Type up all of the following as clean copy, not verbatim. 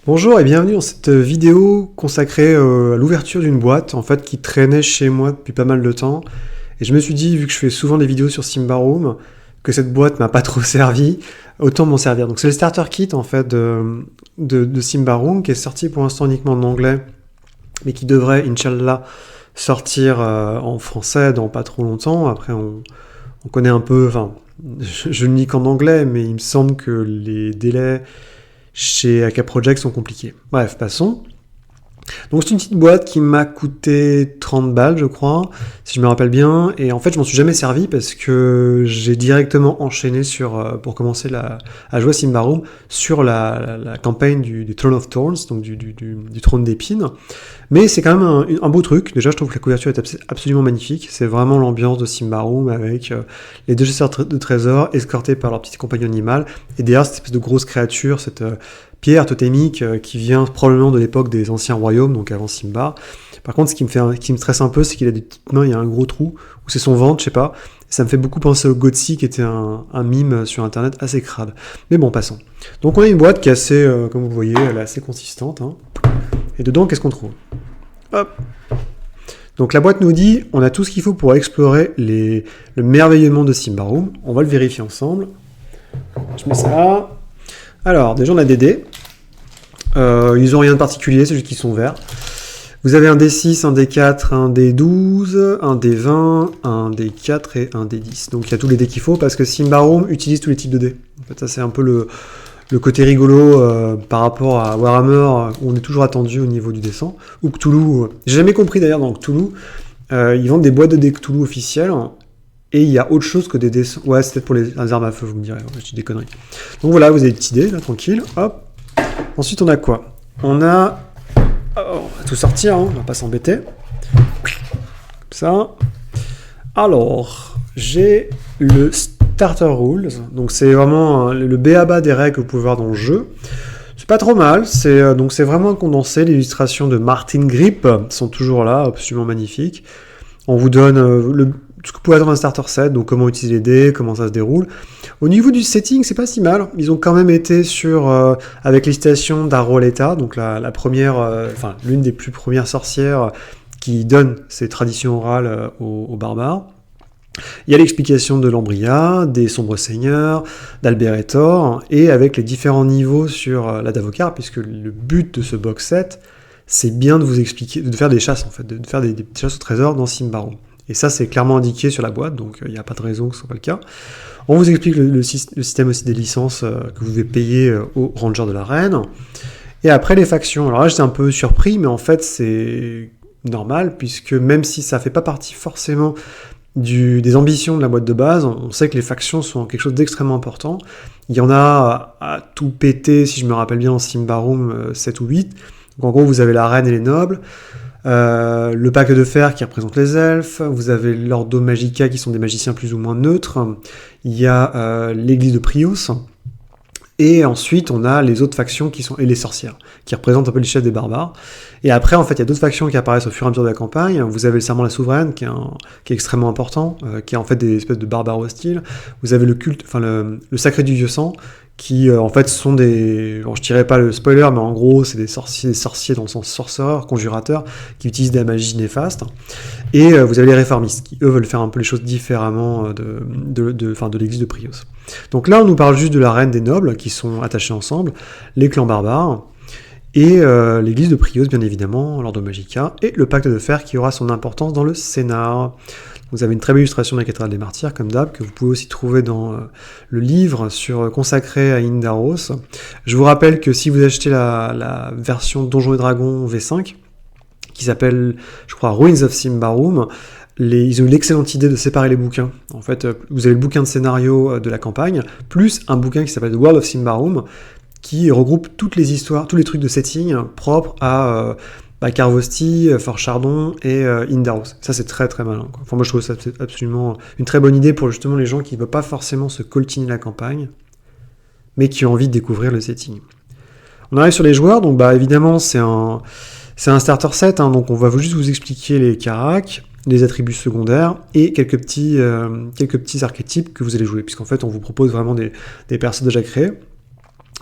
Bonjour et bienvenue dans cette vidéo consacrée à l'ouverture d'une boîte en fait qui traînait chez moi depuis pas mal de temps et je me suis dit vu que je fais souvent des vidéos sur Symbaroum que cette boîte m'a pas trop servi, autant m'en servir. Donc c'est le starter kit en fait de Symbaroum qui est sorti pour l'instant uniquement en anglais mais qui devrait Inch'Allah sortir en français dans pas trop longtemps. Après on connaît un peu, enfin je ne lis qu'en anglais mais il me semble que les délais chez AK Project sont compliqués. Bref, passons. Donc c'est une petite boîte qui m'a coûté 30 balles, je crois, si je me rappelle bien. Et en fait, je m'en suis jamais servi parce que j'ai directement enchaîné pour commencer à jouer à Symbaroum sur la campagne du Throne of Thorns, donc du trône d'épines. Mais c'est quand même un beau truc. Déjà, je trouve que la couverture est absolument magnifique. C'est vraiment l'ambiance de Symbaroum avec les deux chasseurs de trésors escortés par leur petit compagnon animal. Et derrière, cette espèce de grosse créature, cette pierre totémique qui vient probablement de l'époque des anciens royaumes, donc avant Simba. Par contre, qui me stresse un peu, c'est qu'il a des petites mains, il y a un gros trou, ou c'est son ventre, je sais pas. Ça me fait beaucoup penser au Gotsi, qui était un mime sur internet assez crade. Mais bon, passons. Donc on a une boîte qui est assez, comme vous voyez, elle est assez consistante. Hein. Et dedans, qu'est-ce qu'on trouve ? Hop. Donc la boîte nous dit, on a tout ce qu'il faut pour explorer le merveilleux monde de Symbaroum. On va le vérifier ensemble. Je mets ça là. Alors, déjà on a des dés. Ils n'ont rien de particulier, c'est juste qu'ils sont verts. Vous avez un D6, un D4, un D12, un D20, un D4 et un D10. Donc il y a tous les dés qu'il faut parce que Symbaroum utilise tous les types de dés. En fait, ça c'est un peu le côté rigolo par rapport à Warhammer où on est toujours attendu au niveau du dessin. Ou Cthulhu. J'ai jamais compris d'ailleurs dans Cthulhu. Ils vendent des boîtes de dés Cthulhu officielles. Et il y a autre chose que des dés... Ouais, c'est peut-être pour les armes à feu, vous me direz. Je dis des conneries. Donc voilà, vous avez des petits dés, là, tranquille. Hop. Ensuite, on a quoi ? On a... Oh, on va tout sortir, hein, on va pas s'embêter. Comme ça. Alors, j'ai le Starter Rules. Donc c'est vraiment le b.a.-ba des règles que vous pouvez voir dans le jeu. C'est pas trop mal. Donc c'est vraiment un condensé. Les illustrations de Martin Grip sont toujours là, absolument magnifiques. On vous donne ce que vous pouvez attendre d'un starter set, donc comment utiliser les dés, comment ça se déroule. Au niveau du setting, c'est pas si mal. Ils ont quand même été avec les citations d'Aroleta, donc la première, l'une des plus premières sorcières qui donne ses traditions orales aux barbares. Il y a l'explication de Lambria, des Sombres Seigneurs, d'Alberetor, et avec les différents niveaux sur la Davokar, puisque le but de ce box set, c'est bien de vous expliquer, de faire des chasses en fait, de faire des chasses au trésor dans Symbaroum. Et ça, c'est clairement indiqué sur la boîte, donc il n'y a pas de raison que ce soit pas le cas. On vous explique le système aussi des licences que vous devez payer aux rangers de l'arène. Et après, les factions. Alors là, j'étais un peu surpris, mais en fait, c'est normal, puisque même si ça fait pas partie forcément des ambitions de la boîte de base, on sait que les factions sont quelque chose d'extrêmement important. Il y en a à tout péter, si je me rappelle bien, en Symbaroum 7 ou 8. Donc en gros, vous avez la reine et les nobles, le pacte de fer qui représente les elfes, vous avez l'Ordo Magica qui sont des magiciens plus ou moins neutres, il y a l'église de Prios, et ensuite on a les autres factions et les sorcières, qui représentent un peu les chefs des barbares. Et après, en fait, il y a d'autres factions qui apparaissent au fur et à mesure de la campagne. Vous avez le serment de la souveraine, qui est extrêmement important, qui est en fait des espèces de barbares hostiles. Vous avez le culte, le sacré du vieux sang, qui en fait sont bon, je dirais pas le spoiler, mais en gros c'est des sorciers dans le sens sorcereur, conjurateur, qui utilisent de la magie néfaste. Et vous avez les réformistes, qui eux veulent faire un peu les choses différemment de l'église de Prios. Donc là on nous parle juste de la reine des nobles, qui sont attachés ensemble, les clans barbares, et l'église de Prios bien évidemment, l'Ordo Magica, et le pacte de fer qui aura son importance dans le scénar. Vous avez une très belle illustration de la cathédrale des martyrs, comme d'hab, que vous pouvez aussi trouver dans le livre consacré à Indaros. Je vous rappelle que si vous achetez la version Donjons et Dragons V5, qui s'appelle, je crois, Ruins of Symbaroum, ils ont eu l'excellente idée de séparer les bouquins. En fait, vous avez le bouquin de scénario de la campagne, plus un bouquin qui s'appelle The World of Symbaroum, qui regroupe toutes les histoires, tous les trucs de setting propres à... Carvosti, Fort Chardon et Indaros. Ça, c'est très très malin, quoi. Enfin, moi, je trouve ça absolument une très bonne idée pour justement les gens qui ne veulent pas forcément se coltiner la campagne, mais qui ont envie de découvrir le setting. On arrive sur les joueurs, donc évidemment, c'est un starter set, hein, donc on va juste vous expliquer les caracs, les attributs secondaires et quelques petits archétypes que vous allez jouer, puisqu'en fait, on vous propose vraiment des persos déjà créés.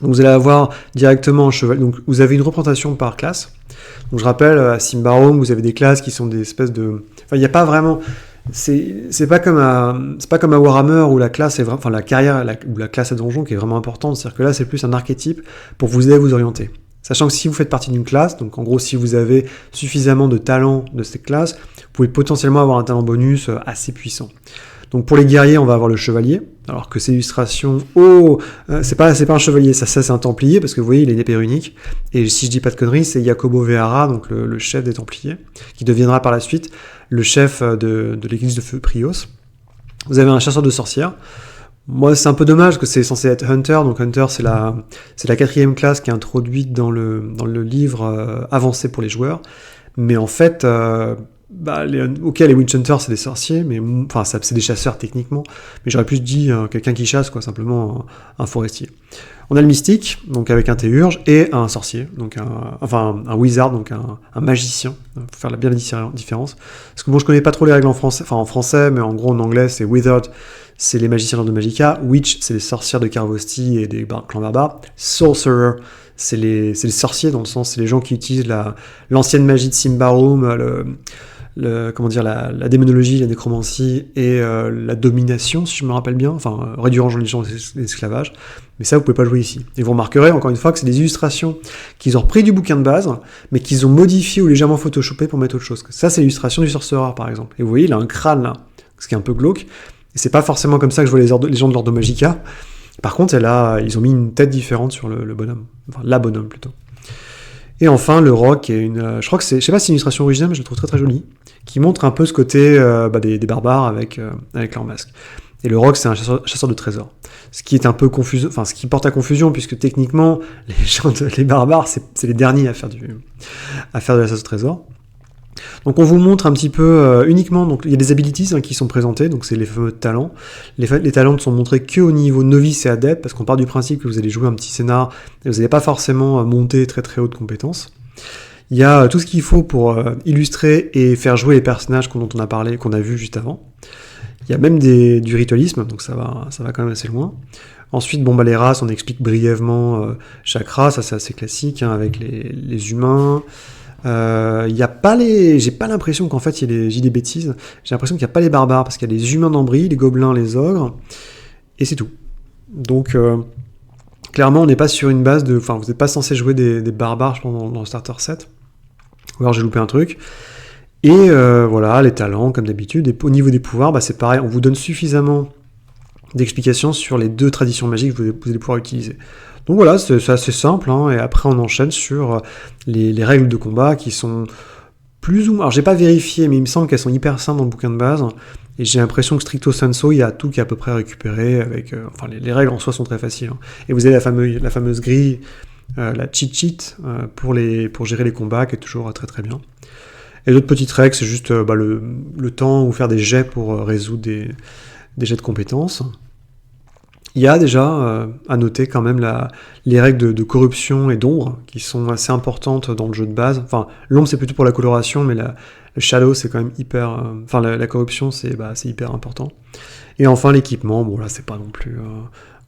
Donc vous allez avoir directement un cheval. Donc vous avez une représentation par classe. Donc je rappelle, à Symbaroum, vous avez des classes qui sont des espèces de... Enfin, il n'y a pas vraiment... C'est pas comme à Warhammer où la classe est vraiment... Enfin, la carrière, ou la classe à donjon qui est vraiment importante. C'est-à-dire que là, c'est plus un archétype pour vous aider à vous orienter. Sachant que si vous faites partie d'une classe, donc en gros, si vous avez suffisamment de talent de cette classe, vous pouvez potentiellement avoir un talent bonus assez puissant. Donc pour les guerriers, on va avoir le chevalier, alors que ces illustrations, c'est pas un chevalier, ça c'est un templier, parce que vous voyez, il a une épée unique, et si je dis pas de conneries, c'est Jacobo Verara, donc le chef des templiers, qui deviendra par la suite le chef de l'église de Feu Prios. Vous avez un chasseur de sorcières. Moi, c'est un peu dommage que c'est censé être Hunter, donc Hunter, c'est la 4e classe qui est introduite dans le livre avancé pour les joueurs, mais en fait... les Witch Hunters c'est des sorciers, mais enfin c'est des chasseurs techniquement, mais j'aurais plus dit quelqu'un qui chasse, quoi, simplement un forestier. On a le mystique, donc avec un théurge, et un sorcier, donc un wizard, donc un magicien, faut faire bien la différence. Parce que bon, je connais pas trop les règles en français, mais en gros en anglais c'est wizard, c'est les magiciens de Magica, witch c'est les sorcières de Carvosti et des clans barbares, sorcerer c'est les sorciers, dans le sens c'est les gens qui utilisent l'ancienne magie de Symbaroum, la démonologie, la nécromancie et la domination, si je me rappelle bien, enfin réduire en gens l'esclavage, mais ça vous pouvez pas jouer ici. Et vous remarquerez encore une fois que c'est des illustrations qu'ils ont repris du bouquin de base, mais qu'ils ont modifié ou légèrement photoshopé pour mettre autre chose. Ça c'est l'illustration du sorcerer par exemple. Et vous voyez, il a un crâne là, ce qui est un peu glauque, et c'est pas forcément comme ça que je vois les gens de l'Ordo Magica. Par contre, ils ont mis une tête différente sur le bonhomme, enfin la bonhomme plutôt. Et enfin, le roc est je crois que je sais pas si c'est une illustration originale, mais je la trouve très très jolie, qui montre un peu ce côté des barbares avec leur masque. Et le roc, c'est un chasseur de trésors. Ce qui est un peu confus, enfin, ce qui porte à confusion, puisque techniquement, les barbares, c'est les derniers à faire de la chasse au trésor. Donc on vous montre un petit peu uniquement, donc il y a des abilities qui sont présentées, donc c'est les fameux talents. Les talents ne sont montrés qu'au niveau novice et adepte, parce qu'on part du principe que vous allez jouer un petit scénar, et vous n'allez pas forcément monter très très haute compétence. Il y a tout ce qu'il faut pour illustrer et faire jouer les personnages dont on a parlé, qu'on a vu juste avant. Il y a même du ritualisme, donc ça va quand même assez loin. Ensuite, les races, on explique brièvement chaque race, ça c'est assez classique, avec les humains. J'ai pas l'impression qu'en fait j'ai des bêtises, j'ai l'impression qu'il n'y a pas les barbares, parce qu'il y a les humains d'Ambry, les gobelins, les ogres, et c'est tout. Donc clairement on n'est pas sur une base vous n'êtes pas censé jouer des barbares, je pense, dans le starter set, ou alors j'ai loupé un truc. Et voilà, les talents comme d'habitude, et au niveau des pouvoirs, c'est pareil, on vous donne suffisamment d'explications sur les 2 traditions magiques que vous allez pouvoir utiliser. Donc voilà, c'est assez simple, et après on enchaîne sur les règles de combat qui sont plus ou moins... Alors j'ai pas vérifié, mais il me semble qu'elles sont hyper simples dans le bouquin de base, et j'ai l'impression que stricto sensu, il y a tout qui est à peu près récupéré, avec... les règles en soi sont très faciles. Et vous avez la fameuse grille, la cheat sheet, pour gérer les combats, qui est toujours très très bien. Et d'autres petites règles, c'est juste le temps ou faire des jets pour résoudre des jets de compétences. Il y a déjà à noter quand même les règles de corruption et d'ombre qui sont assez importantes dans le jeu de base. Enfin, l'ombre c'est plutôt pour la coloration, mais le shadow c'est quand même hyper... la corruption c'est hyper important. Et enfin l'équipement, là c'est pas non plus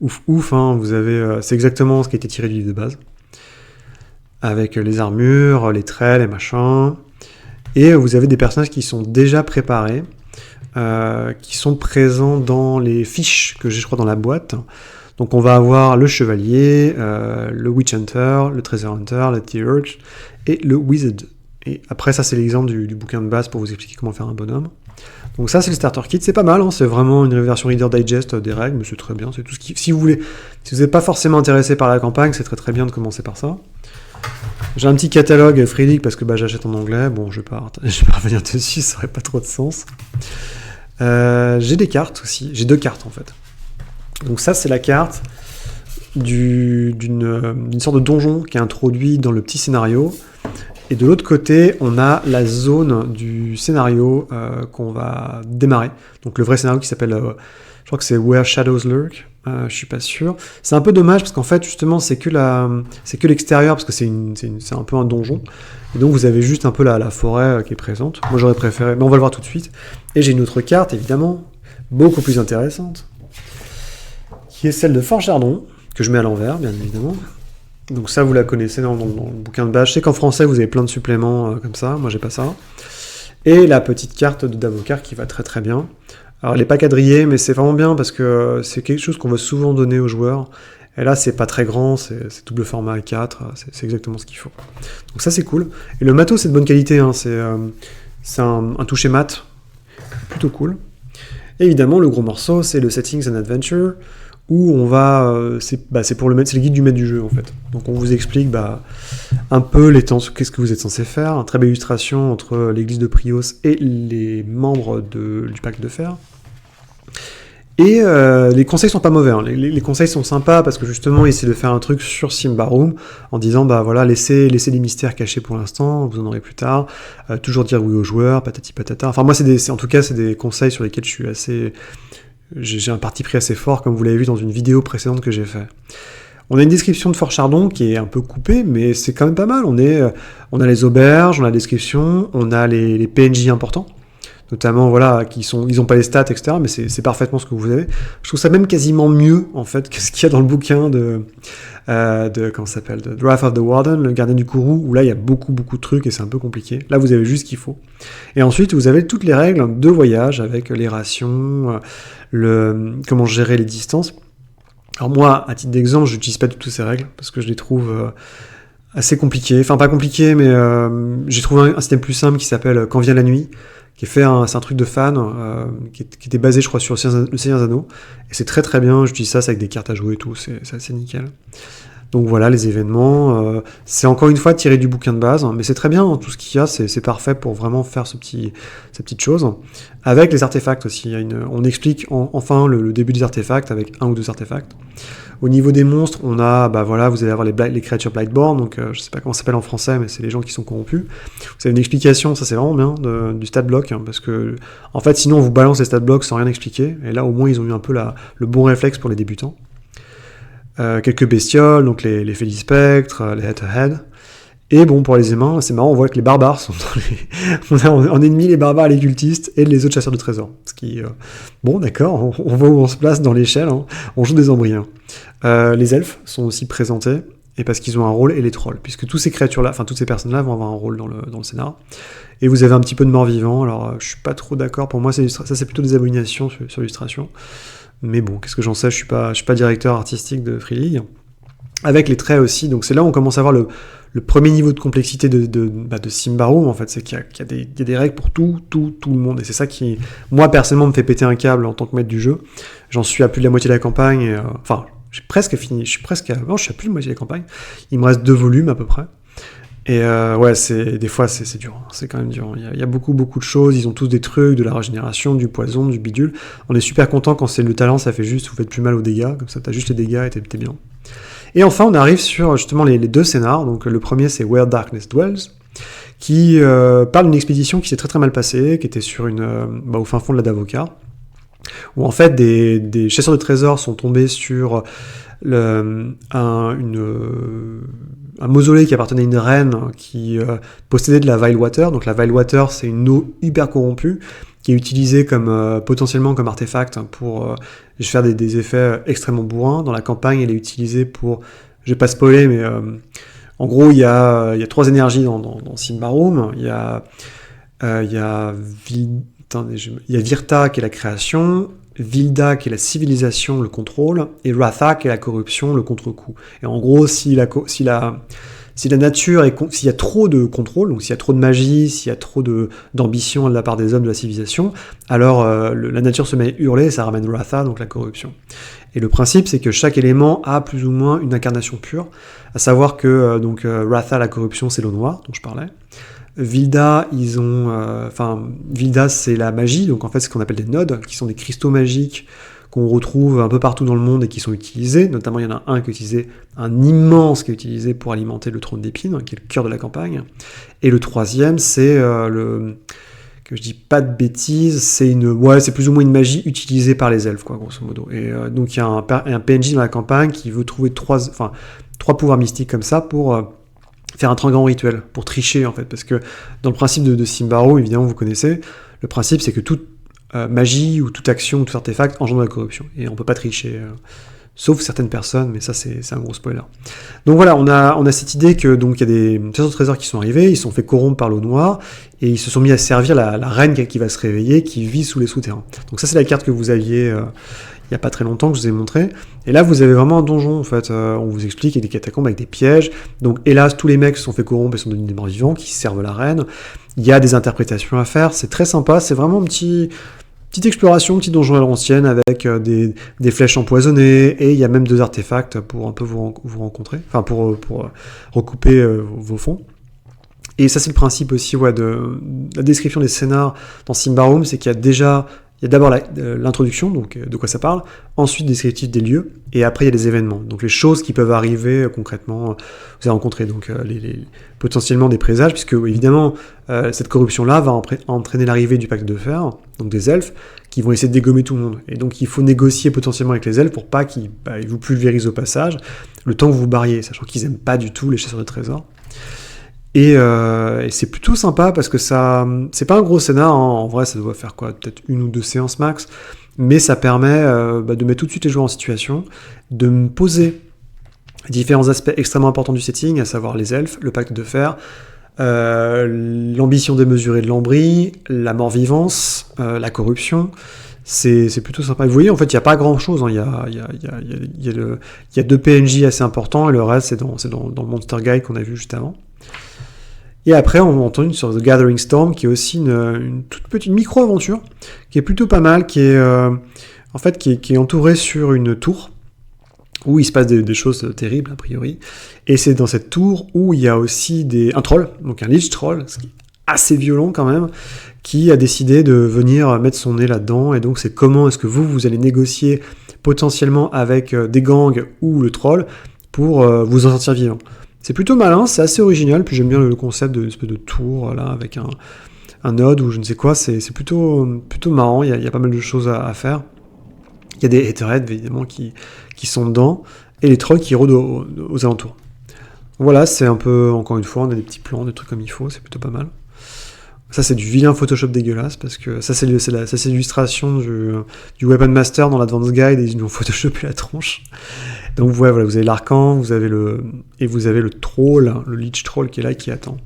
ouf, vous avez... c'est exactement ce qui a été tiré du livre de base. Avec les armures, les traits, les machins... Et vous avez des personnages qui sont déjà préparés, qui sont présents dans les fiches que j'ai, je crois, dans la boîte. Donc on va avoir le chevalier, le witch hunter, le treasure hunter, le théurge et le wizard. Et après ça c'est l'exemple du bouquin de base pour vous expliquer comment faire un bonhomme. Donc ça c'est le starter kit, c'est pas mal, c'est vraiment une version Reader Digest des règles, mais c'est très bien, c'est tout ce qui... Si vous n'êtes pas forcément intéressé par la campagne, c'est très très bien de commencer par ça. J'ai un petit catalogue Free League parce que j'achète en anglais. Bon, je vais pas revenir dessus, ça aurait pas trop de sens. J'ai des cartes aussi. J'ai 2 cartes en fait. Donc ça, c'est la carte d'une sorte de donjon qui est introduit dans le petit scénario. Et de l'autre côté, on a la zone du scénario qu'on va démarrer. Donc le vrai scénario qui s'appelle... je crois que c'est Where Shadows Lurk, je suis pas sûr. C'est un peu dommage parce qu'en fait, justement, c'est que l'extérieur, parce que c'est un peu un donjon. Et donc, vous avez juste un peu la forêt qui est présente. Moi, j'aurais préféré, mais on va le voir tout de suite. Et j'ai une autre carte, évidemment, beaucoup plus intéressante, qui est celle de Fort Chardon. que je mets à l'envers, bien évidemment. Donc ça, vous la connaissez dans le bouquin de base. Je sais qu'en français, vous avez plein de suppléments comme ça. Moi, j'ai pas ça. Et la petite carte de Davokar qui va très très bien. Alors, elle n'est pas quadrillée, mais c'est vraiment bien parce que c'est quelque chose qu'on va souvent donner aux joueurs. Et là, c'est pas très grand, c'est double format A4, c'est exactement ce qu'il faut. Donc ça, c'est cool. Et le matos, c'est de bonne qualité. Hein. C'est un toucher mat, plutôt cool. Et évidemment, le gros morceau, c'est le Settings and Adventure, où on va, c'est le guide du maître du jeu en fait. Donc on vous explique un peu qu'est-ce que vous êtes censé faire, une très belle illustration entre l'église de Prios et les membres du pacte de fer. Et les conseils sont pas mauvais, hein. Les conseils sont sympas parce que justement ils essaient de faire un truc sur Symbaroum en disant voilà, laissez les mystères cachés pour l'instant, vous en aurez plus tard, toujours dire oui aux joueurs, patati patata. Enfin moi en tout cas c'est des conseils sur lesquels j'ai un parti pris assez fort, comme vous l'avez vu dans une vidéo précédente que j'ai fait. On a une description de Fort Chardon qui est un peu coupée, mais c'est quand même pas mal. On a les auberges, on a la description, on a les PNJ importants, notamment voilà, ils ont pas les stats, etc. Mais c'est parfaitement ce que vous avez. Je trouve ça même quasiment mieux en fait que ce qu'il y a dans le bouquin de comment ça s'appelle, de Wrath of the Warden, le gardien du courroux, où là il y a beaucoup de trucs et c'est un peu compliqué. Là vous avez juste ce qu'il faut. Et ensuite vous avez toutes les règles de voyage avec les rations, comment gérer les distances. Alors moi, à titre d'exemple, je n'utilise pas du tout ces règles parce que je les trouve assez compliquées. Enfin pas compliquées, mais j'ai trouvé un système plus simple qui s'appelle Quand vient la nuit, qui est c'est un truc de fan, qui était basé, je crois, sur le Seigneur des Anneaux. Et c'est très très bien, j'utilise ça avec des cartes à jouer et tout, c'est assez nickel. Donc voilà, les événements, c'est encore une fois tiré du bouquin de base, hein, mais c'est très bien, hein, tout ce qu'il y a, c'est parfait pour vraiment faire ces petites choses. Avec les artefacts aussi, on explique enfin le début des artefacts avec 1 ou 2 artefacts. Au niveau des monstres, on a, vous allez avoir les créatures Blightborn, donc je sais pas comment ça s'appelle en français, mais c'est les gens qui sont corrompus. Vous avez une explication, ça c'est vraiment bien, du stat block, hein, parce que, en fait, sinon on vous balance les stat blocks sans rien expliquer, et là au moins ils ont eu un peu le bon réflexe pour les débutants. Quelques bestioles, donc les Félispectres, les Head-to-Head. Et bon, pour les humains, c'est marrant, on voit que les barbares sont on a en ennemi les barbares, les cultistes et les autres chasseurs de trésors. Ce qui, bon, d'accord, on voit où on se place dans l'échelle, hein. On joue des embryons. Les elfes sont aussi présentés, et parce qu'ils ont un rôle, et les trolls, puisque toutes ces créatures-là, enfin toutes ces personnes-là vont avoir un rôle dans le scénar. Et vous avez un petit peu de morts-vivants, alors je suis pas trop d'accord, pour moi ça c'est plutôt des abominations sur l'illustration. Mais bon, qu'est-ce que j'en sais, je suis pas directeur artistique de Free League. Avec les traits aussi, donc c'est là où on commence à voir le premier niveau de complexité de Symbaroum, en fait, c'est qu'il y a des règles pour tout le monde, et c'est ça qui, moi, personnellement, me fait péter un câble en tant que maître du jeu. J'en suis à plus de la moitié de la campagne, et, j'ai presque fini, je suis à plus de la moitié de la campagne, il me reste 2 volumes à peu près. Et des fois c'est dur, hein. C'est quand même dur. Il y a beaucoup de choses, ils ont tous des trucs, de la régénération, du poison, du bidule. On est super content quand c'est le talent, ça fait juste, vous faites plus mal aux dégâts, comme ça t'as juste les dégâts et t'es bien. Et enfin on arrive sur justement les 2 scénars, donc le premier c'est Where Darkness Dwells, qui parle d'une expédition qui s'est très très mal passée, qui était sur au fin fond de la Davokar, où en fait des chasseurs de trésors sont tombés sur un mausolée qui appartenait à une reine qui possédait de la Vile Water. Donc la Vile Water, c'est une eau hyper corrompue qui est utilisée potentiellement comme artefact pour faire des effets extrêmement bourrins. Dans la campagne, elle est utilisée pour, je vais pas spoiler, mais en gros, il y a 3 énergies dans Symbaroum. Il y a Virta qui est la création, Vilda qui est la civilisation, le contrôle, et Ratha qui est la corruption, le contre-coup. Et en gros, si la nature s'il y a trop de contrôle, donc s'il y a trop de magie, s'il y a trop d'ambition de la part des hommes de la civilisation, alors la nature se met à hurler et ça ramène Ratha, donc la corruption. Et le principe, c'est que chaque élément a plus ou moins une incarnation pure, à savoir que Ratha, la corruption, c'est l'eau noire, dont je parlais. Vilda, Vilda c'est la magie, donc en fait c'est ce qu'on appelle des nodes, qui sont des cristaux magiques qu'on retrouve un peu partout dans le monde et qui sont utilisés, notamment il y en a un immense qui est utilisé pour alimenter le trône d'épines, qui est le cœur de la campagne, et le troisième c'est que je dis pas de bêtises, c'est plus ou moins une magie utilisée par les elfes, quoi, grosso modo. Et donc il y a un PNJ dans la campagne qui veut trouver 3 pouvoirs mystiques comme ça pour faire un grand rituel, pour tricher en fait, parce que dans le principe de Symbaroum, évidemment vous connaissez, le principe c'est que toute magie ou toute action ou tout artefact engendre la corruption, et on peut pas tricher sauf certaines personnes, mais ça c'est un gros spoiler. Donc voilà, on a cette idée que donc il y a des chasseurs de trésors qui sont arrivés, ils se sont fait corrompre par l'eau noire, et ils se sont mis à servir la reine qui va se réveiller, qui vit sous les souterrains. Donc ça c'est la carte que vous aviez il n'y a pas très longtemps, que je vous ai montré. Et là vous avez vraiment un donjon en fait, on vous explique, il y a des catacombes avec des pièges, donc hélas tous les mecs se sont fait corrompre et sont devenus des morts vivants, qui servent la reine. Il y a des interprétations à faire, c'est très sympa, c'est vraiment un petite exploration, petit donjon à l'ancienne avec des flèches empoisonnées, et il y a même 2 artefacts pour un peu vous rencontrer, enfin pour recouper vos fonds. Et ça c'est le principe aussi de la description des scénars dans Symbaroum, c'est qu'il y a d'abord l'introduction, donc de quoi ça parle, ensuite descriptif des lieux, et après il y a les événements, donc les choses qui peuvent arriver concrètement, vous allez rencontrer donc potentiellement des présages, puisque évidemment cette corruption-là va entraîner l'arrivée du pacte de fer, donc des elfes, qui vont essayer de dégommer tout le monde, et donc il faut négocier potentiellement avec les elfes pour pas qu'ils vous pulvérisent au passage, le temps que vous vous barriez, sachant qu'ils aiment pas du tout les chasseurs de trésors. Et c'est plutôt sympa parce que ça, c'est pas un gros scénar, hein. En vrai ça doit faire peut-être 1 ou 2 séances max, mais ça permet de mettre tout de suite les joueurs en situation, de me poser différents aspects extrêmement importants du setting, à savoir les elfes, le pacte de fer, l'ambition démesurée de Lambris, la mort-vivance, la corruption. C'est plutôt sympa. Vous voyez, en fait, il n'y a pas grand-chose. Hein. Il y a 2 PNJ assez importants, et le reste, c'est dans le Monster Guide qu'on a vu juste avant. Et après, on entend une sur The Gathering Storm, qui est aussi une toute petite micro-aventure, qui est plutôt pas mal, qui est entourée sur une tour, où il se passe des choses terribles, a priori. Et c'est dans cette tour où il y a aussi un troll, donc un Lich Troll, ce qui est assez violent quand même, qui a décidé de venir mettre son nez là-dedans. Et donc c'est comment est-ce que vous allez négocier potentiellement avec des gangs ou le troll pour vous en sortir vivant. C'est plutôt malin, c'est assez original, puis j'aime bien le concept d'une espèce de tour, là, avec un node ou je ne sais quoi, c'est plutôt marrant, il y a pas mal de choses à faire. Il y a des Haterheads, évidemment, qui sont dedans, et les trolls qui rôdent aux alentours. Voilà, c'est un peu, encore une fois, on a des petits plans, des trucs comme il faut, c'est plutôt pas mal. Ça, c'est du vilain Photoshop dégueulasse, parce que ça, c'est l'illustration du Weapon Master dans l'Advanced Guide, et ils nous ont photoshopé la tronche. Donc voilà, vous avez l'arcan, vous avez le troll, le Lich Troll qui est là, qui attend.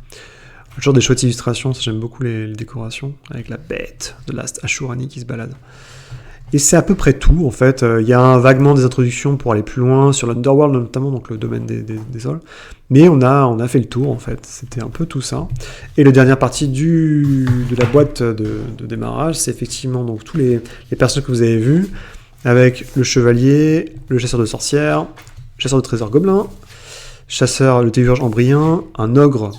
Toujours des chouettes illustrations, ça, j'aime beaucoup les décorations, avec la bête de Last Ashurani qui se balade. Et c'est à peu près tout, en fait. Il y a vaguement des introductions pour aller plus loin, sur l'Underworld notamment, donc le domaine des sols. Mais on a fait le tour, en fait. C'était un peu tout ça. Et la dernière partie de la boîte de démarrage, c'est effectivement donc tous les personnages que vous avez vus, avec le chevalier, le chasseur de sorcières, chasseur de trésors gobelin, chasseur, le théurge ambrien, un ogre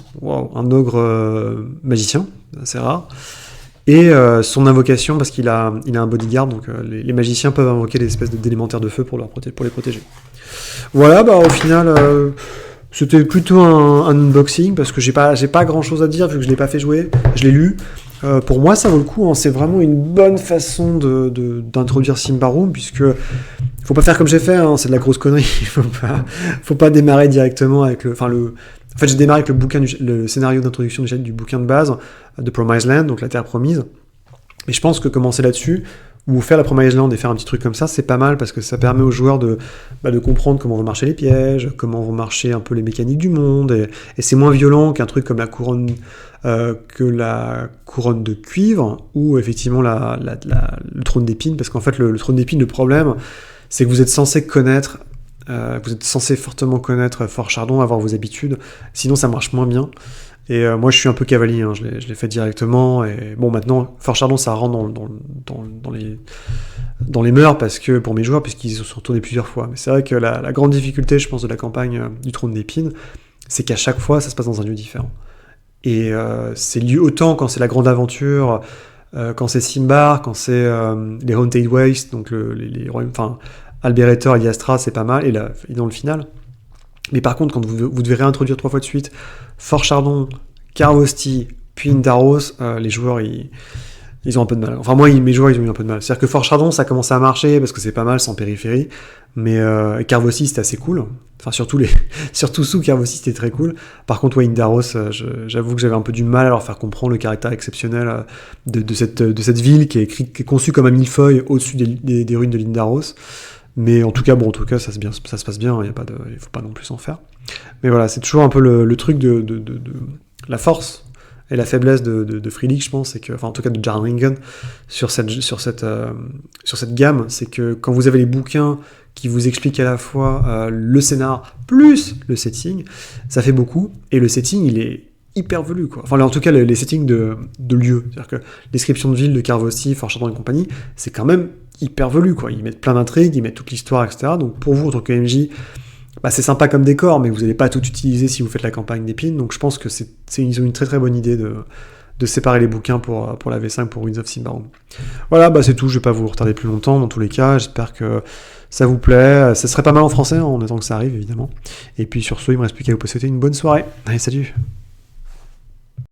magicien, c'est rare, et son invocation, parce qu'il a un bodyguard, donc les magiciens peuvent invoquer des espèces d'élémentaires de feu pour les protéger. Voilà, au final, c'était plutôt un unboxing, parce que j'ai pas grand chose à dire, vu que je l'ai pas fait jouer, je l'ai lu. Pour moi, ça vaut le coup, hein. C'est vraiment une bonne façon d'introduire Symbaroum, puisque faut pas faire comme j'ai fait, hein. C'est de la grosse connerie. Faut pas démarrer directement avec En fait, j'ai démarré avec le scénario d'introduction du bouquin de base de Promised Land, donc la Terre Promise. Mais je pense que commencer là-dessus, ou faire la Promised Land et faire un petit truc comme ça, c'est pas mal, parce que ça permet aux joueurs de comprendre comment vont marcher les pièges, comment vont marcher un peu les mécaniques du monde, et c'est moins violent qu'un truc comme la couronne de cuivre, ou effectivement le trône d'épines, parce qu'en fait, le trône d'épines, le problème, c'est que vous êtes censé connaître, vous êtes censé fortement connaître Fort Chardon, avoir vos habitudes, sinon ça marche moins bien. Et moi, je suis un peu cavalier, hein, je l'ai fait directement, et bon, maintenant, Fort Chardon, ça rentre dans les mœurs, parce que, pour mes joueurs, puisqu'ils se sont tournés plusieurs fois. Mais c'est vrai que la grande difficulté, je pense, de la campagne du Trône d'Épines, c'est qu'à chaque fois, ça se passe dans un lieu différent. Et c'est lieu autant quand c'est la grande aventure, quand c'est Simbar, quand c'est les Haunted Wastes, donc les royaumes, enfin, Alberetor et Liastra, c'est pas mal, et dans le final. Mais par contre, quand vous devez réintroduire 3 fois de suite Fort Chardon, Carvosti, puis Indaros, les joueurs, ils ont un peu de mal. Enfin, moi, mes joueurs, ils ont eu un peu de mal. C'est-à-dire que Fort Chardon, ça commence à marcher, parce que c'est pas mal, sans périphérie, mais Carvosti, c'était assez cool. Enfin, surtout sous Carvosti, c'était très cool. Par contre, Indaros, j'avoue que j'avais un peu du mal à leur faire comprendre le caractère exceptionnel de cette ville qui est conçue comme un millefeuille au-dessus des ruines de l'Indaros. Mais en tout cas, ça se passe bien, il faut pas non plus en faire. Mais voilà, c'est toujours un peu le truc de la force et la faiblesse de Free League, je pense, c'est que, enfin en tout cas de Jaren Ringen sur cette gamme, c'est que quand vous avez les bouquins qui vous expliquent à la fois le scénar plus le setting, ça fait beaucoup, et le setting il est hyper velu, quoi. Enfin, en tout cas, les settings de lieux. C'est-à-dire que description de ville de Carvossi, Forchardon et compagnie, c'est quand même hyper velu, quoi. Ils mettent plein d'intrigues, ils mettent toute l'histoire, etc. Donc pour vous, en tant que MJ, bah, c'est sympa comme décor, mais vous n'allez pas tout utiliser si vous faites la campagne d'épines. Donc je pense que ils ont une très très bonne idée de séparer les bouquins pour la V5 pour Winds of Symbaroum. Voilà, bah c'est tout, je vais pas vous retarder plus longtemps dans tous les cas, j'espère que ça vous plaît. Ça serait pas mal en français, en attendant que ça arrive évidemment. Et puis sur ce, il me reste plus qu'à vous souhaiter une bonne soirée. Allez, salut!